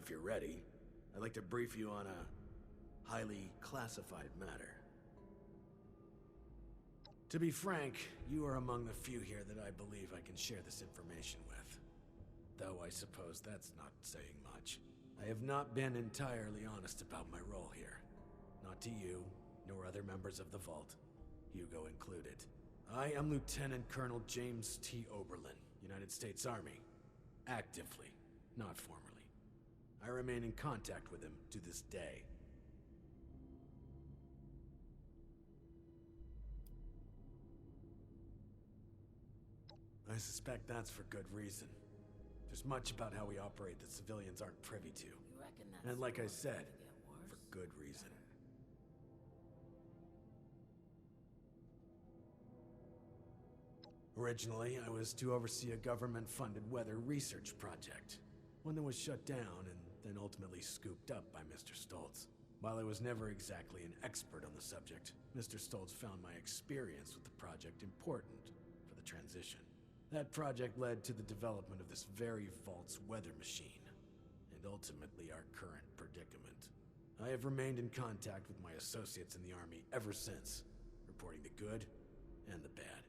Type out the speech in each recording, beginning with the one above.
if you're ready. I'd like to brief you on a highly classified matter. To be frank, you are among the few here that I believe I can share this information with. Though I suppose that's not saying much. I have not been entirely honest about my role here. Not to you, nor other members of the Vault, Hugo included. I am Lieutenant Colonel James T. Oberlin, United States Army. Actively, not formally. I remain in contact with him to this day. I suspect that's for good reason. There's much about how we operate that civilians aren't privy to. And like I said, for good reason. Originally, I was to oversee a government-funded weather research project. One that was shut down and then ultimately scooped up by Mr. Stoltz. While I was never exactly an expert on the subject, Mr. Stoltz found my experience with the project important for the transition. That project led to the development of this very Vault's weather machine, and ultimately our current predicament. I have remained in contact with my associates in the Army ever since, reporting the good and the bad.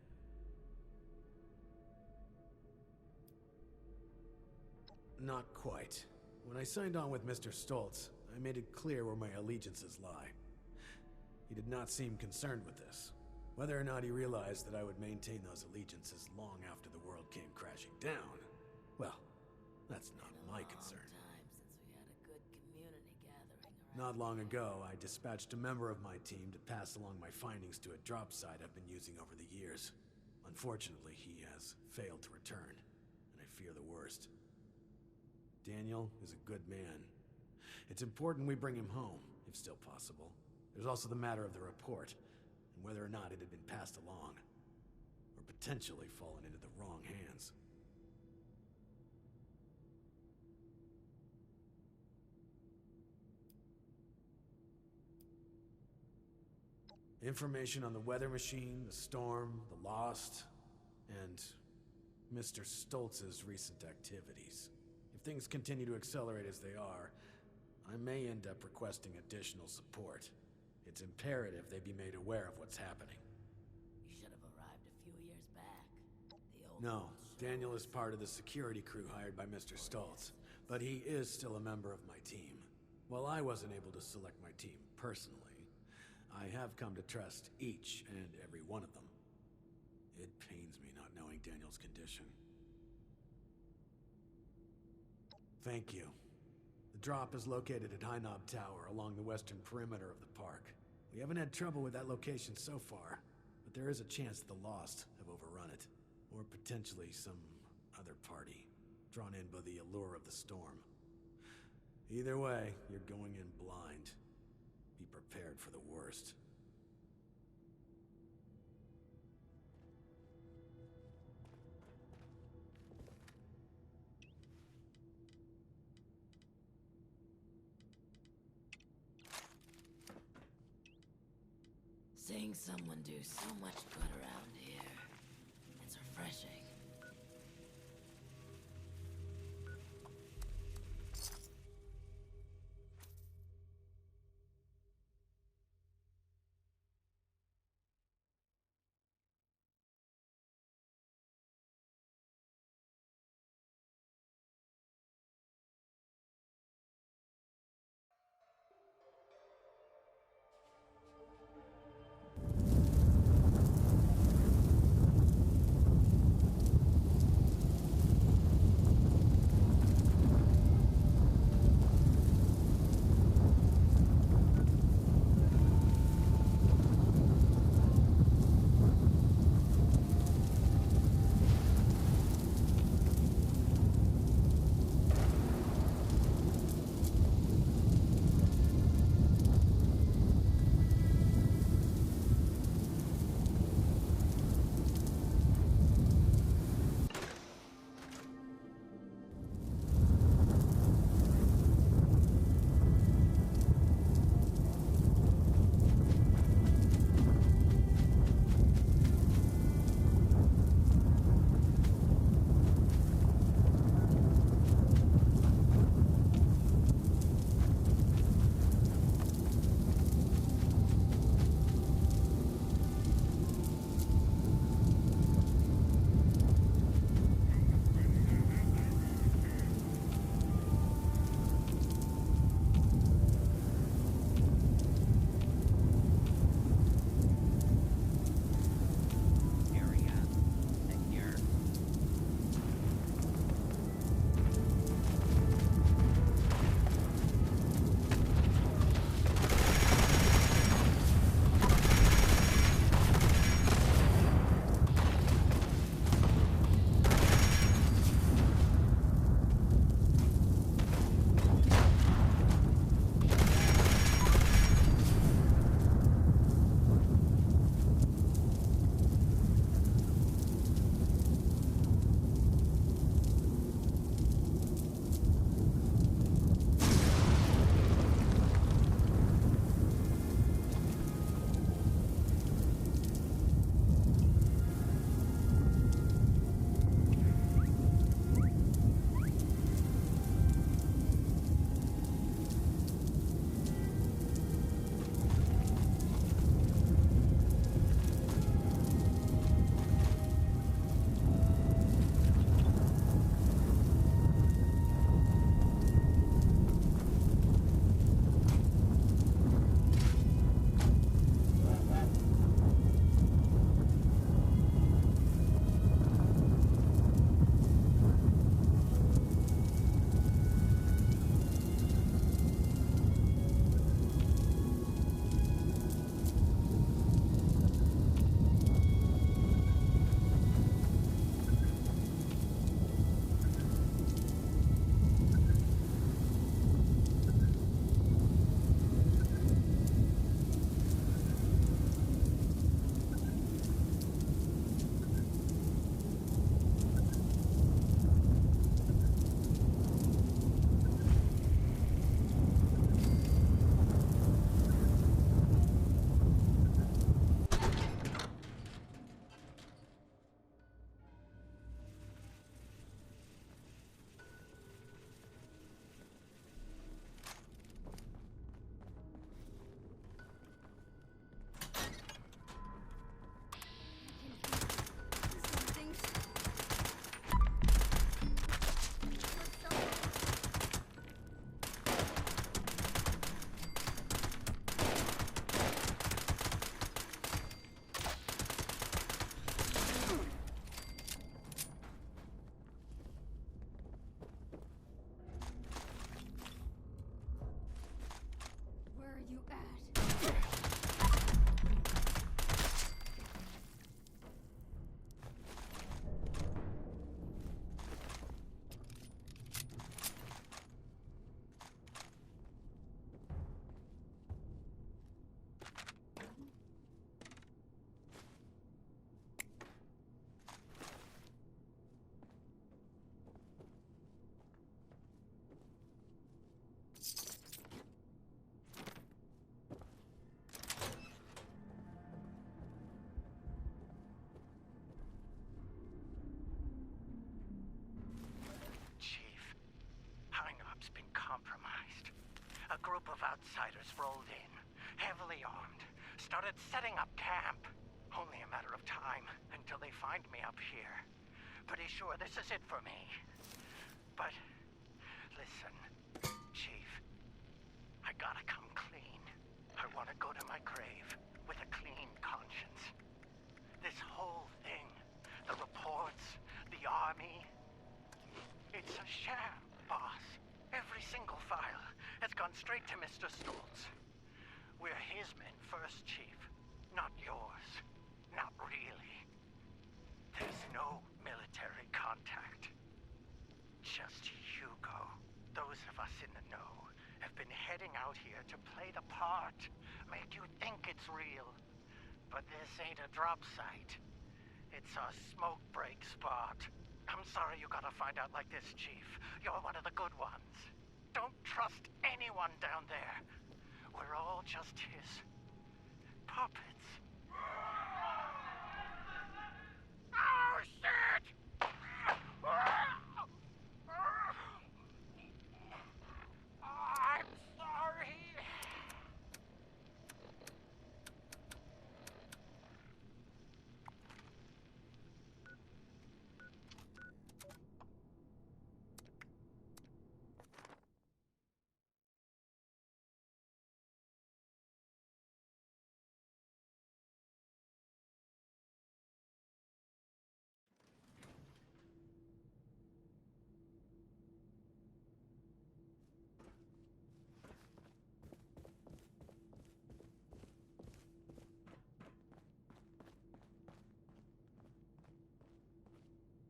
Not quite. When I signed on with Mr. Stoltz, I made it clear where my allegiances lie. He did not seem concerned with this. Whether or not he realized that I would maintain those allegiances long after the world came crashing down, well, that's not my concern. Not long ago, I dispatched a member of my team to pass along my findings to a drop site I've been using over the years. Unfortunately, he has failed to return, and I fear the worst. Daniel is a good man. It's important we bring him home, if still possible. There's also the matter of the report, and whether or not it had been passed along, or potentially fallen into the wrong hands. Information on the weather machine, the storm, the Lost, and Mr. Stoltz's recent activities. If things continue to accelerate as they are, I may end up requesting additional support. It's imperative they be made aware of what's happening. You should have arrived a few years back. No, Daniel is part of the security crew hired by Mr. Stoltz, but he is still a member of my team. While I wasn't able to select my team personally, I have come to trust each and every one of them. It pains me not knowing Daniel's condition. Thank you. The drop is located at High Knob Tower along the western perimeter of the park. We haven't had trouble with that location so far, but there is a chance the Lost have overrun it. Or potentially some other party, drawn in by the allure of the storm. Either way, you're going in blind. Be prepared for the worst. Seeing someone do so much good around here, it's refreshing. started setting up camp. Only a matter of time until they find me up here. Pretty sure this is it for me. But listen, Chief, I gotta come clean. I want to go to my grave with a clean conscience. This whole thing, the reports, the army, it's a sham, boss. Every single file has gone straight to Mr. Stoltz. We're his men first, Chief, not yours. Not really. There's no military contact. Just Hugo. Those of us in the know have been heading out here to play the part, make you think it's real. But this ain't a drop site. It's a smoke break spot. I'm sorry you gotta find out like this, Chief. You're one of the good ones. Don't trust anyone down there. We're all just his puppets. Oh, shit! I'm sorry.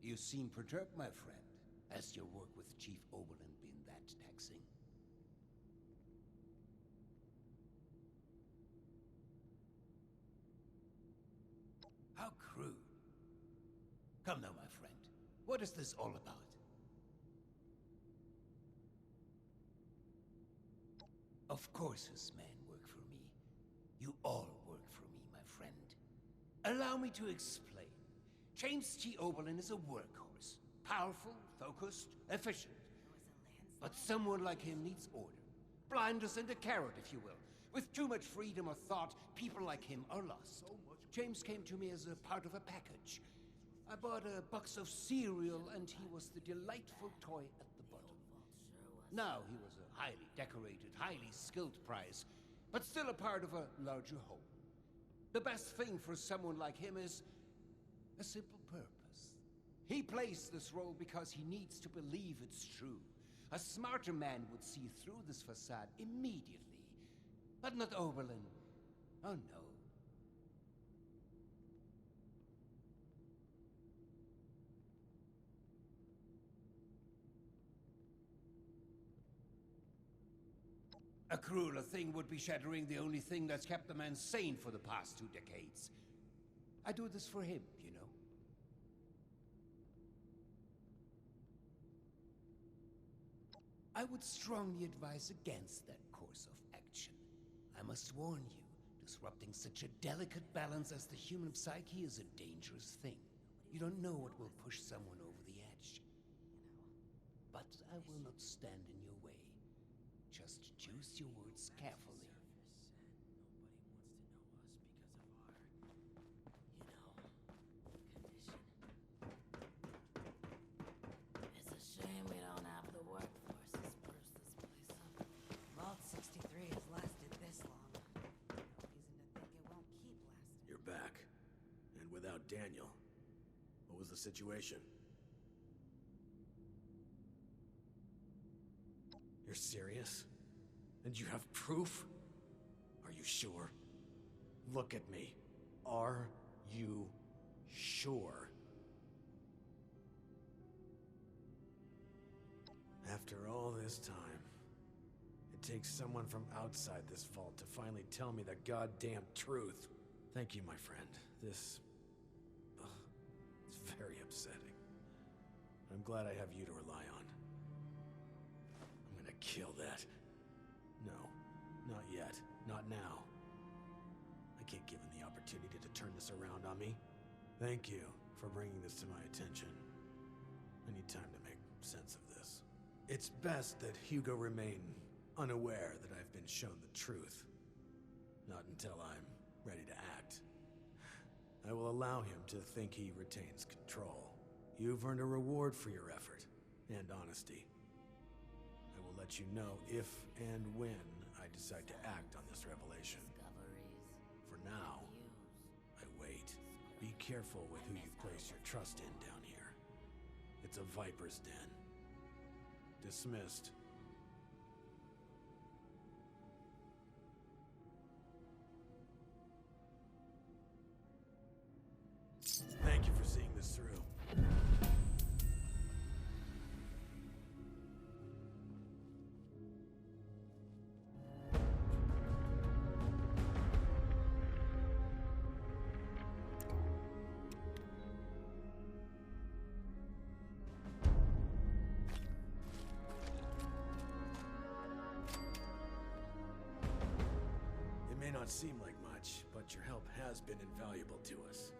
You seem perturbed, my friend. Has your work with Chief Oberlin been that taxing? How crude. Come now, my friend. What is this all about? Of course his men work for me. You all work for me, my friend. Allow me to explain. James T. Oberlin is a workhorse. Powerful, focused, efficient. But someone like him needs order. Blinders and a carrot, if you will. With too much freedom of thought, people like him are lost. James came to me as a part of a package. I bought a box of cereal, and he was the delightful toy at the bottom. Now he was a highly decorated, highly skilled prize, but still a part of a larger whole. The best thing for someone like him is a simple purpose. He plays this role because he needs to believe it's true. A smarter man would see through this facade immediately. But not Oberlin. Oh no. A crueler thing would be shattering the only thing that's kept the man sane for the past 2 decades. I do this for him, you know. I would strongly advise against that course of action. I must warn you, disrupting such a delicate balance as the human psyche is a dangerous thing. You don't know what will push someone over the edge. But I will not stand in your way. Just choose your words carefully. Daniel, what was the situation? You're serious? And you have proof? Are you sure? Look at me. Are you sure? After all this time, it takes someone from outside this vault to finally tell me the goddamn truth. Thank you, my friend. This... it's very upsetting. I'm glad I have you to rely on. I'm gonna kill that. No, not yet. Not now. I can't give him the opportunity to turn this around on me. Thank you for bringing this to my attention. I need time to make sense of this. It's best that Hugo remain unaware that I've been shown the truth. Not until I'm ready to act. I will allow him to think he retains control. You've earned a reward for your effort and honesty. I will let you know if and when I decide to act on this revelation. Discoveries. For now, I wait. Be careful with who you place your trust in down here. It's a viper's den. Dismissed. Thank you for seeing this through. It may not seem like much, but your help has been invaluable to us.